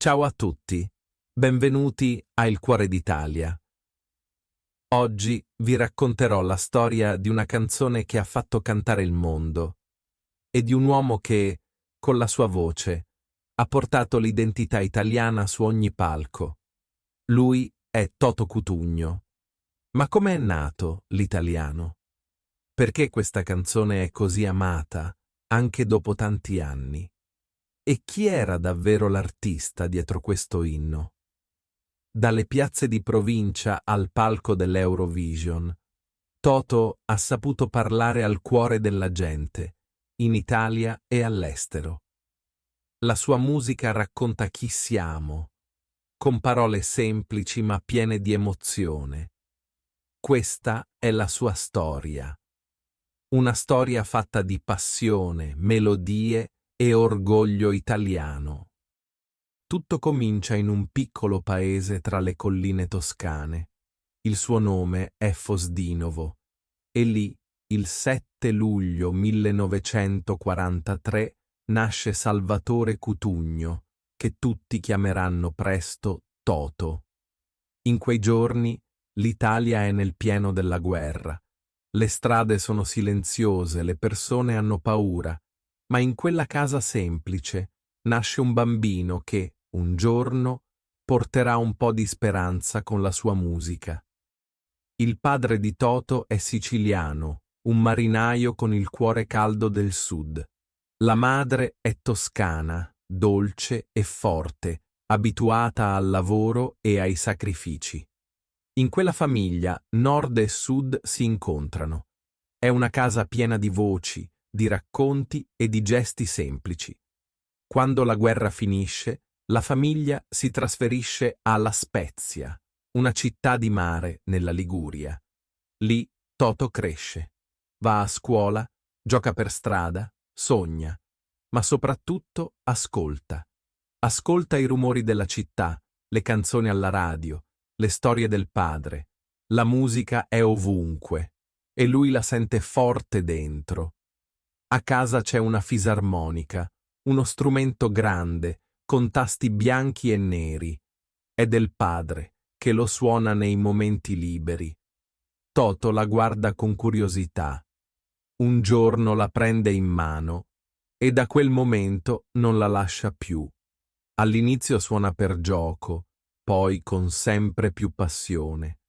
Ciao a tutti, benvenuti a Il Cuore d'Italia. Oggi vi racconterò la storia di una canzone che ha fatto cantare il mondo e di un uomo che, con la sua voce, ha portato l'identità italiana su ogni palco. Lui è Toto Cutugno. Ma com'è nato l'italiano? Perché questa canzone è così amata, anche dopo tanti anni? E chi era davvero l'artista dietro questo inno? Dalle piazze di provincia al palco dell'Eurovision, Toto ha saputo parlare al cuore della gente, in Italia e all'estero. La sua musica racconta chi siamo, con parole semplici ma piene di emozione. Questa è la sua storia. Una storia fatta di passione, melodie e orgoglio italiano. Tutto comincia in un piccolo paese tra le colline toscane. Il suo nome è Fosdinovo e lì, il 7 luglio 1943, nasce Salvatore Cutugno, che tutti chiameranno presto Toto. In quei giorni l'Italia è nel pieno della guerra. Le strade sono silenziose, le persone hanno paura, ma in quella casa semplice nasce un bambino che, un giorno, porterà un po' di speranza con la sua musica. Il padre di Toto è siciliano, un marinaio con il cuore caldo del sud. La madre è toscana, dolce e forte, abituata al lavoro e ai sacrifici. In quella famiglia nord e sud si incontrano. È una casa piena di voci, di racconti e di gesti semplici. Quando la guerra finisce, la famiglia si trasferisce a La Spezia, una città di mare nella Liguria. Lì Toto cresce, va a scuola, gioca per strada, sogna, ma soprattutto ascolta. Ascolta i rumori della città, le canzoni alla radio, le storie del padre. La musica è ovunque e lui la sente forte dentro. A casa c'è una fisarmonica, uno strumento grande, con tasti bianchi e neri. È del padre, che lo suona nei momenti liberi. Toto la guarda con curiosità. Un giorno la prende in mano e da quel momento non la lascia più. All'inizio suona per gioco, poi con sempre più passione.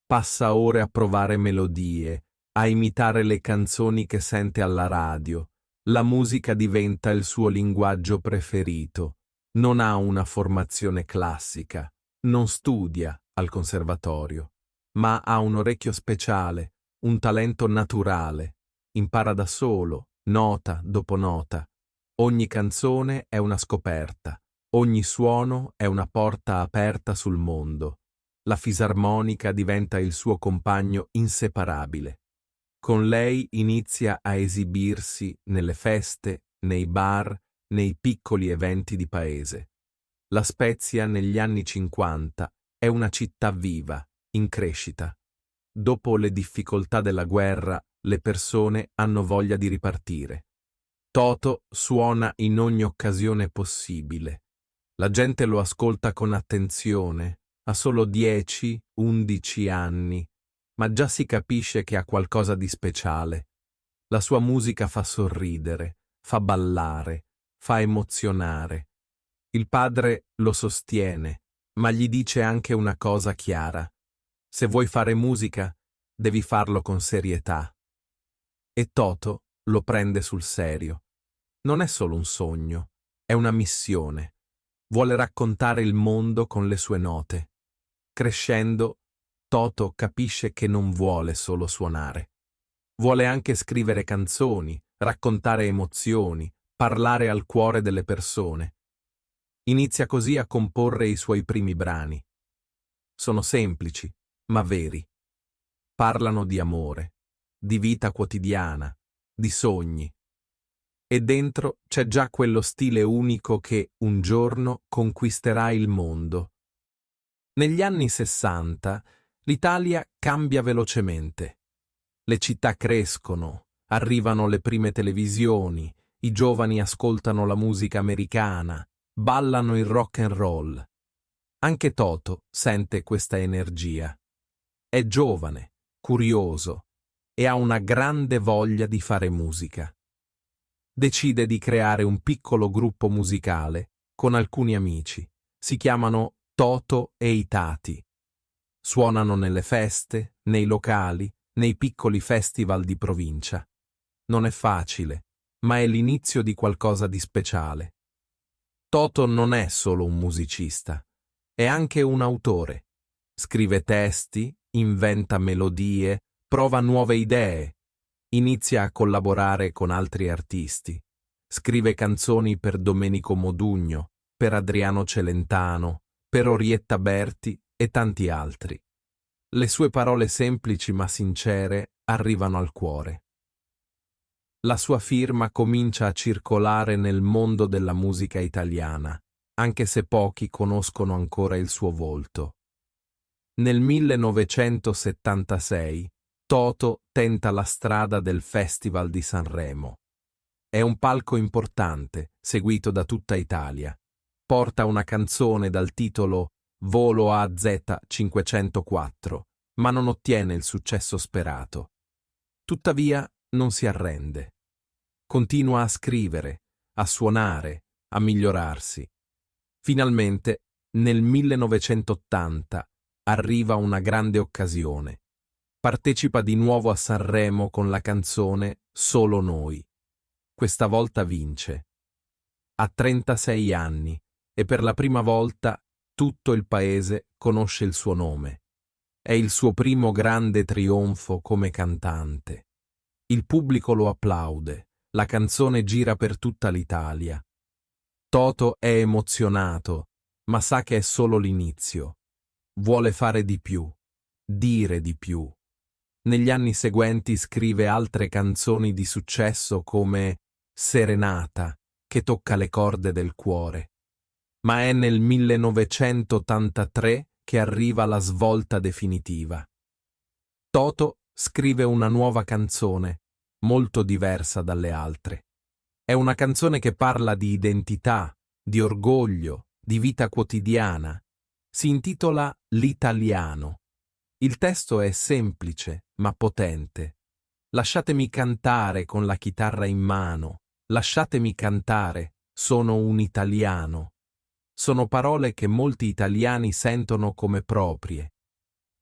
Passa ore a provare melodie, a imitare le canzoni che sente alla radio. La musica diventa il suo linguaggio preferito. Non ha una formazione classica, non studia al conservatorio, ma ha un orecchio speciale, un talento naturale. Impara da solo, nota dopo nota. Ogni canzone è una scoperta, ogni suono è una porta aperta sul mondo. La fisarmonica diventa il suo compagno inseparabile. Con lei inizia a esibirsi nelle feste, nei bar, nei piccoli eventi di paese. La Spezia negli anni 50 è una città viva, in crescita. Dopo le difficoltà della guerra, le persone hanno voglia di ripartire. Toto suona in ogni occasione possibile. La gente lo ascolta con attenzione. Ha solo 10-11 anni, ma già si capisce che ha qualcosa di speciale. La sua musica fa sorridere, fa ballare, fa emozionare. Il padre lo sostiene, ma gli dice anche una cosa chiara. Se vuoi fare musica, devi farlo con serietà. E Toto lo prende sul serio. Non è solo un sogno, è una missione. Vuole raccontare il mondo con le sue note. Crescendo, Toto capisce che non vuole solo suonare. Vuole anche scrivere canzoni, raccontare emozioni, parlare al cuore delle persone. Inizia così a comporre i suoi primi brani. Sono semplici, ma veri. Parlano di amore, di vita quotidiana, di sogni. E dentro c'è già quello stile unico che, un giorno, conquisterà il mondo. Negli anni 60 l'Italia cambia velocemente. Le città crescono, arrivano le prime televisioni, i giovani ascoltano la musica americana ballano il rock and roll. Anche Toto sente questa energia. È giovane, curioso e ha una grande voglia di fare musica. Decide di creare un piccolo gruppo musicale con alcuni amici. Si chiamano Toto e i Tati. Suonano nelle feste, nei locali, nei piccoli festival di provincia. Non è facile, ma è l'inizio di qualcosa di speciale. Toto non è solo un musicista, è anche un autore. Scrive testi, inventa melodie, prova nuove idee, inizia a collaborare con altri artisti. Scrive canzoni per Domenico Modugno, per Adriano Celentano, per Orietta Berti e tanti altri. Le sue parole semplici ma sincere arrivano al cuore. La sua firma comincia a circolare nel mondo della musica italiana, anche se pochi conoscono ancora il suo volto. Nel 1976, Toto tenta la strada del Festival di Sanremo. È un palco importante, seguito da tutta Italia. Porta una canzone dal titolo Volo AZ504, ma non ottiene il successo sperato. Tuttavia, non si arrende. Continua a scrivere, a suonare, a migliorarsi. Finalmente, nel 1980, arriva una grande occasione. Partecipa di nuovo a Sanremo con la canzone Solo Noi. Questa volta vince. Ha 36 anni e per la prima volta tutto il paese conosce il suo nome. È il suo primo grande trionfo come cantante. Il pubblico lo applaude, la canzone gira per tutta l'Italia. Toto è emozionato, ma sa che è solo l'inizio. Vuole fare di più, dire di più. Negli anni seguenti scrive altre canzoni di successo come Serenata, che tocca le corde del cuore. Ma è nel 1983 che arriva la svolta definitiva. Toto scrive una nuova canzone, molto diversa dalle altre. È una canzone che parla di identità, di orgoglio, di vita quotidiana. Si intitola L'Italiano. Il testo è semplice, ma potente. Lasciatemi cantare con la chitarra in mano. Lasciatemi cantare, sono un italiano. Sono parole che molti italiani sentono come proprie.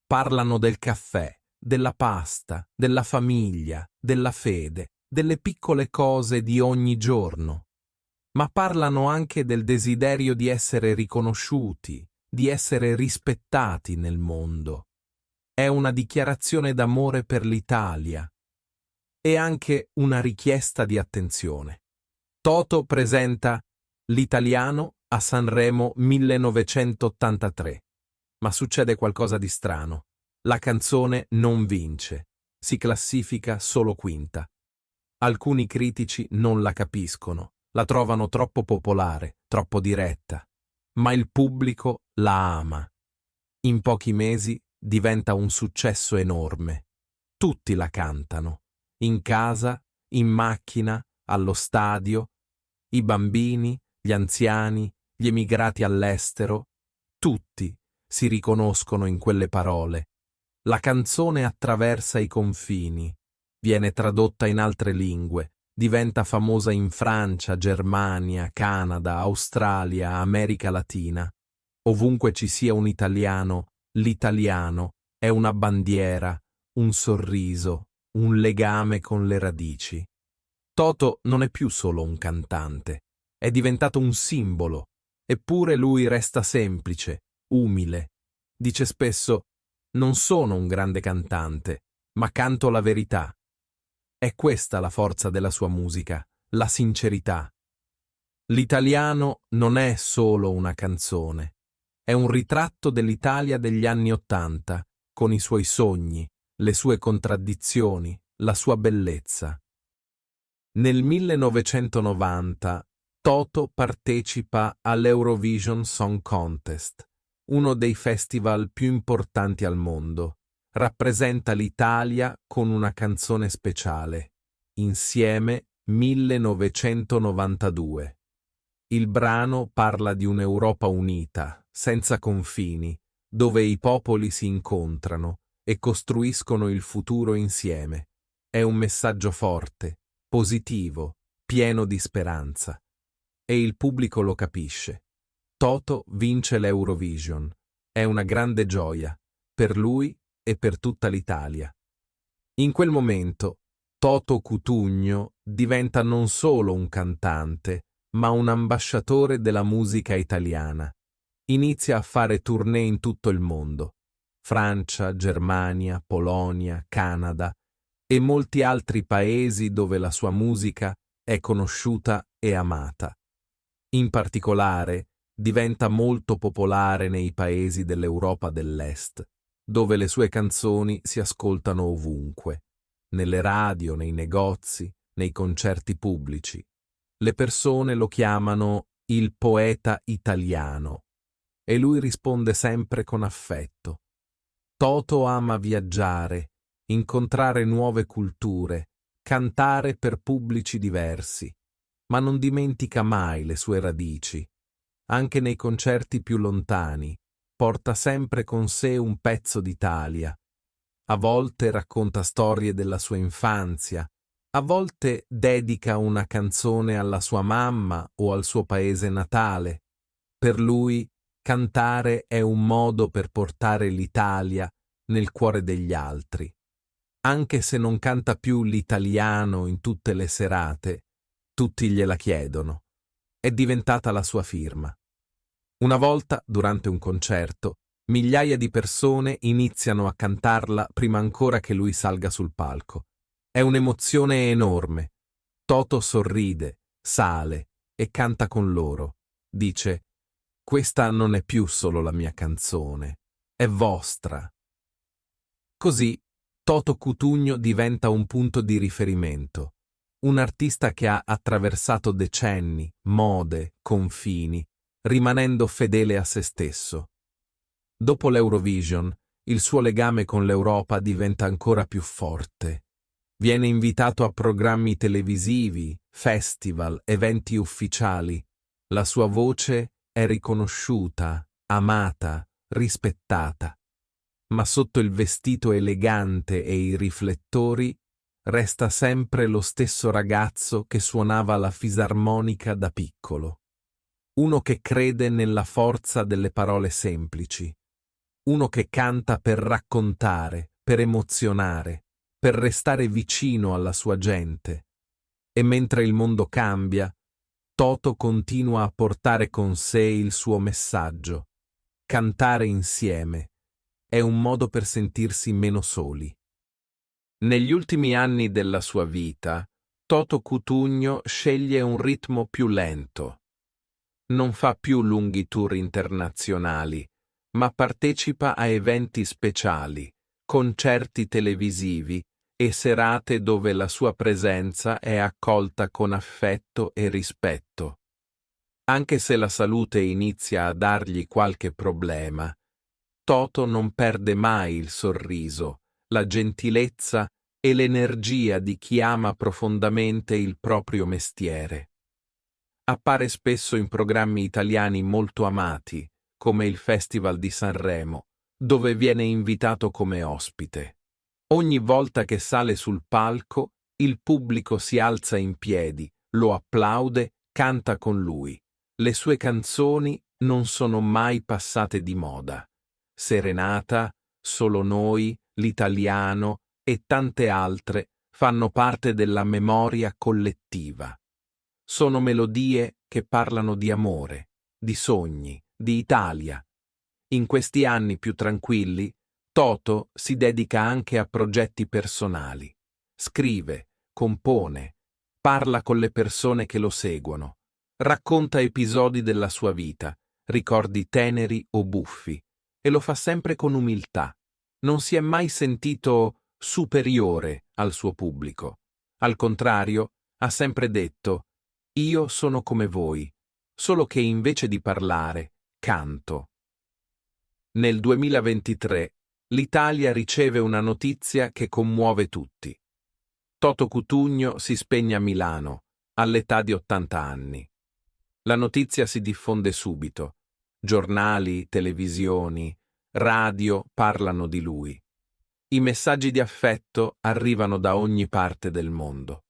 Parlano del caffè, della pasta, della famiglia, della fede, delle piccole cose di ogni giorno. Ma parlano anche del desiderio di essere riconosciuti, di essere rispettati nel mondo. È una dichiarazione d'amore per l'Italia. E anche una richiesta di attenzione. Toto presenta L'Italiano a Sanremo 1983. Ma succede qualcosa di strano. La canzone non vince. Si classifica solo quinta. Alcuni critici non la capiscono, la trovano troppo popolare, troppo diretta. Ma il pubblico la ama. In pochi mesi diventa un successo enorme. Tutti la cantano. In casa, in macchina, allo stadio, i bambini, gli anziani, gli emigrati all'estero, tutti si riconoscono in quelle parole. La canzone attraversa i confini, viene tradotta in altre lingue, diventa famosa in Francia, Germania, Canada, Australia, America Latina. Ovunque ci sia un italiano, l'italiano è una bandiera, un sorriso, un legame con le radici. Toto non è più solo un cantante, è diventato un simbolo, eppure lui resta semplice, umile. Dice spesso: non sono un grande cantante, ma canto la verità. È questa la forza della sua musica, la sincerità. L'Italiano non è solo una canzone, è un ritratto dell'Italia degli anni '80, con i suoi sogni, le sue contraddizioni, la sua bellezza. Nel 1990 Toto partecipa all'Eurovision Song Contest, uno dei festival più importanti al mondo. Rappresenta l'Italia con una canzone speciale, Insieme 1992. Il brano parla di un'Europa unita, senza confini, dove i popoli si incontrano e costruiscono il futuro insieme. È un messaggio forte, positivo, pieno di speranza. E il pubblico lo capisce. Toto vince l'Eurovision. È una grande gioia, per lui e per tutta l'Italia. In quel momento, Toto Cutugno diventa non solo un cantante, ma un ambasciatore della musica italiana. Inizia a fare tournée in tutto il mondo. Francia, Germania, Polonia, Canada e molti altri paesi dove la sua musica è conosciuta e amata. In particolare, diventa molto popolare nei paesi dell'Europa dell'Est, dove le sue canzoni si ascoltano ovunque, nelle radio, nei negozi, nei concerti pubblici. Le persone lo chiamano il poeta italiano e lui risponde sempre con affetto. Toto ama viaggiare, incontrare nuove culture, cantare per pubblici diversi, ma non dimentica mai le sue radici. Anche nei concerti più lontani, porta sempre con sé un pezzo d'Italia. A volte racconta storie della sua infanzia, a volte dedica una canzone alla sua mamma o al suo paese natale. Per lui, cantare è un modo per portare l'Italia nel cuore degli altri. Anche se non canta più l'italiano in tutte le serate, tutti gliela chiedono. È diventata la sua firma. Una volta, durante un concerto, migliaia di persone iniziano a cantarla prima ancora che lui salga sul palco. È un'emozione enorme. Toto sorride, sale e canta con loro. Dice: «Questa non è più solo la mia canzone, è vostra». Così Toto Cutugno diventa un punto di riferimento, un artista che ha attraversato decenni, mode, confini, rimanendo fedele a se stesso. Dopo l'Eurovision, il suo legame con l'Europa diventa ancora più forte. Viene invitato a programmi televisivi, festival, eventi ufficiali. La sua voce è riconosciuta, amata, rispettata. Ma sotto il vestito elegante e i riflettori resta sempre lo stesso ragazzo che suonava la fisarmonica da piccolo. Uno che crede nella forza delle parole semplici. Uno che canta per raccontare, per emozionare, per restare vicino alla sua gente. E mentre il mondo cambia, Toto continua a portare con sé il suo messaggio. Cantare insieme è un modo per sentirsi meno soli. Negli ultimi anni della sua vita, Toto Cutugno sceglie un ritmo più lento. Non fa più lunghi tour internazionali, ma partecipa a eventi speciali, concerti televisivi e serate dove la sua presenza è accolta con affetto e rispetto. Anche se la salute inizia a dargli qualche problema, Toto non perde mai il sorriso, la gentilezza e l'energia di chi ama profondamente il proprio mestiere. Appare spesso in programmi italiani molto amati, come il Festival di Sanremo, dove viene invitato come ospite. Ogni volta che sale sul palco, il pubblico si alza in piedi, lo applaude, canta con lui. Le sue canzoni non sono mai passate di moda. Serenata, Solo noi, L'italiano e tante altre fanno parte della memoria collettiva. Sono melodie che parlano di amore, di sogni, di Italia. In questi anni più tranquilli, Toto si dedica anche a progetti personali. Scrive, compone, parla con le persone che lo seguono, racconta episodi della sua vita, ricordi teneri o buffi, e lo fa sempre con umiltà. Non si è mai sentito superiore al suo pubblico. Al contrario, ha sempre detto: «Io sono come voi, solo che invece di parlare, canto». Nel 2023 l'Italia riceve una notizia che commuove tutti. Toto Cutugno si spegne a Milano, all'età di 80 anni. La notizia si diffonde subito. Giornali, televisioni, radio parlano di lui. I messaggi di affetto arrivano da ogni parte del mondo.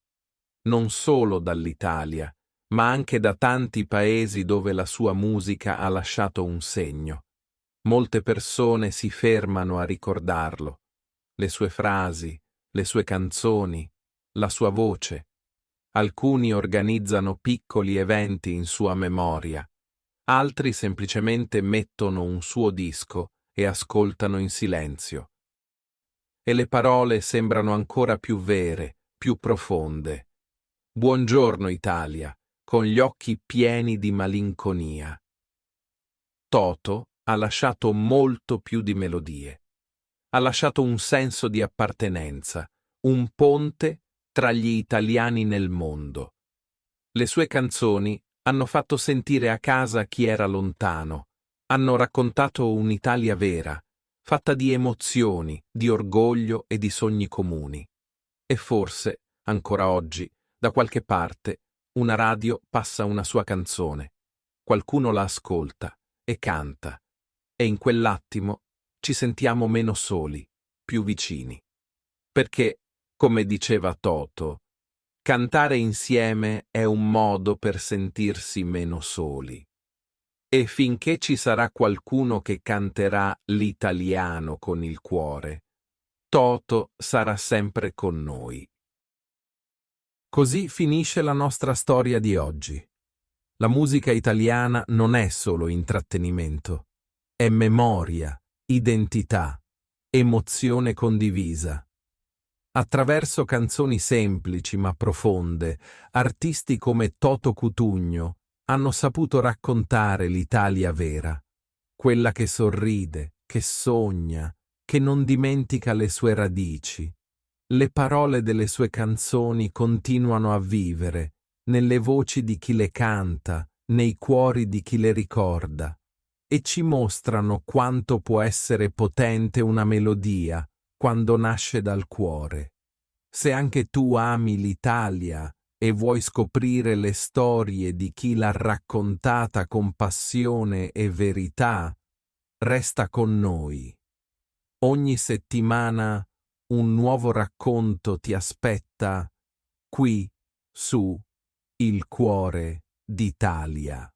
Non solo dall'Italia, ma anche da tanti paesi dove la sua musica ha lasciato un segno. Molte persone si fermano a ricordarlo. Le sue frasi, le sue canzoni, la sua voce. Alcuni organizzano piccoli eventi in sua memoria, altri semplicemente mettono un suo disco e ascoltano in silenzio. E le parole sembrano ancora più vere, più profonde. Buongiorno Italia, con gli occhi pieni di malinconia. Toto ha lasciato molto più di melodie. Ha lasciato un senso di appartenenza, un ponte tra gli italiani nel mondo. Le sue canzoni hanno fatto sentire a casa chi era lontano, hanno raccontato un'Italia vera, fatta di emozioni, di orgoglio e di sogni comuni. E forse, ancora oggi, da qualche parte, una radio passa una sua canzone. Qualcuno la ascolta e canta, e in quell'attimo ci sentiamo meno soli, più vicini. Perché, come diceva Toto, cantare insieme è un modo per sentirsi meno soli. E finché ci sarà qualcuno che canterà l'italiano con il cuore, Toto sarà sempre con noi. Così finisce la nostra storia di oggi. La musica italiana non è solo intrattenimento, è memoria, identità, emozione condivisa. Attraverso canzoni semplici ma profonde, artisti come Toto Cutugno hanno saputo raccontare l'Italia vera, quella che sorride, che sogna, che non dimentica le sue radici. Le parole delle sue canzoni continuano a vivere nelle voci di chi le canta, nei cuori di chi le ricorda, e ci mostrano quanto può essere potente una melodia quando nasce dal cuore. Se anche tu ami l'Italia e vuoi scoprire le storie di chi l'ha raccontata con passione e verità, resta con noi. Ogni settimana un nuovo racconto ti aspetta qui su Il Cuore d'Italia.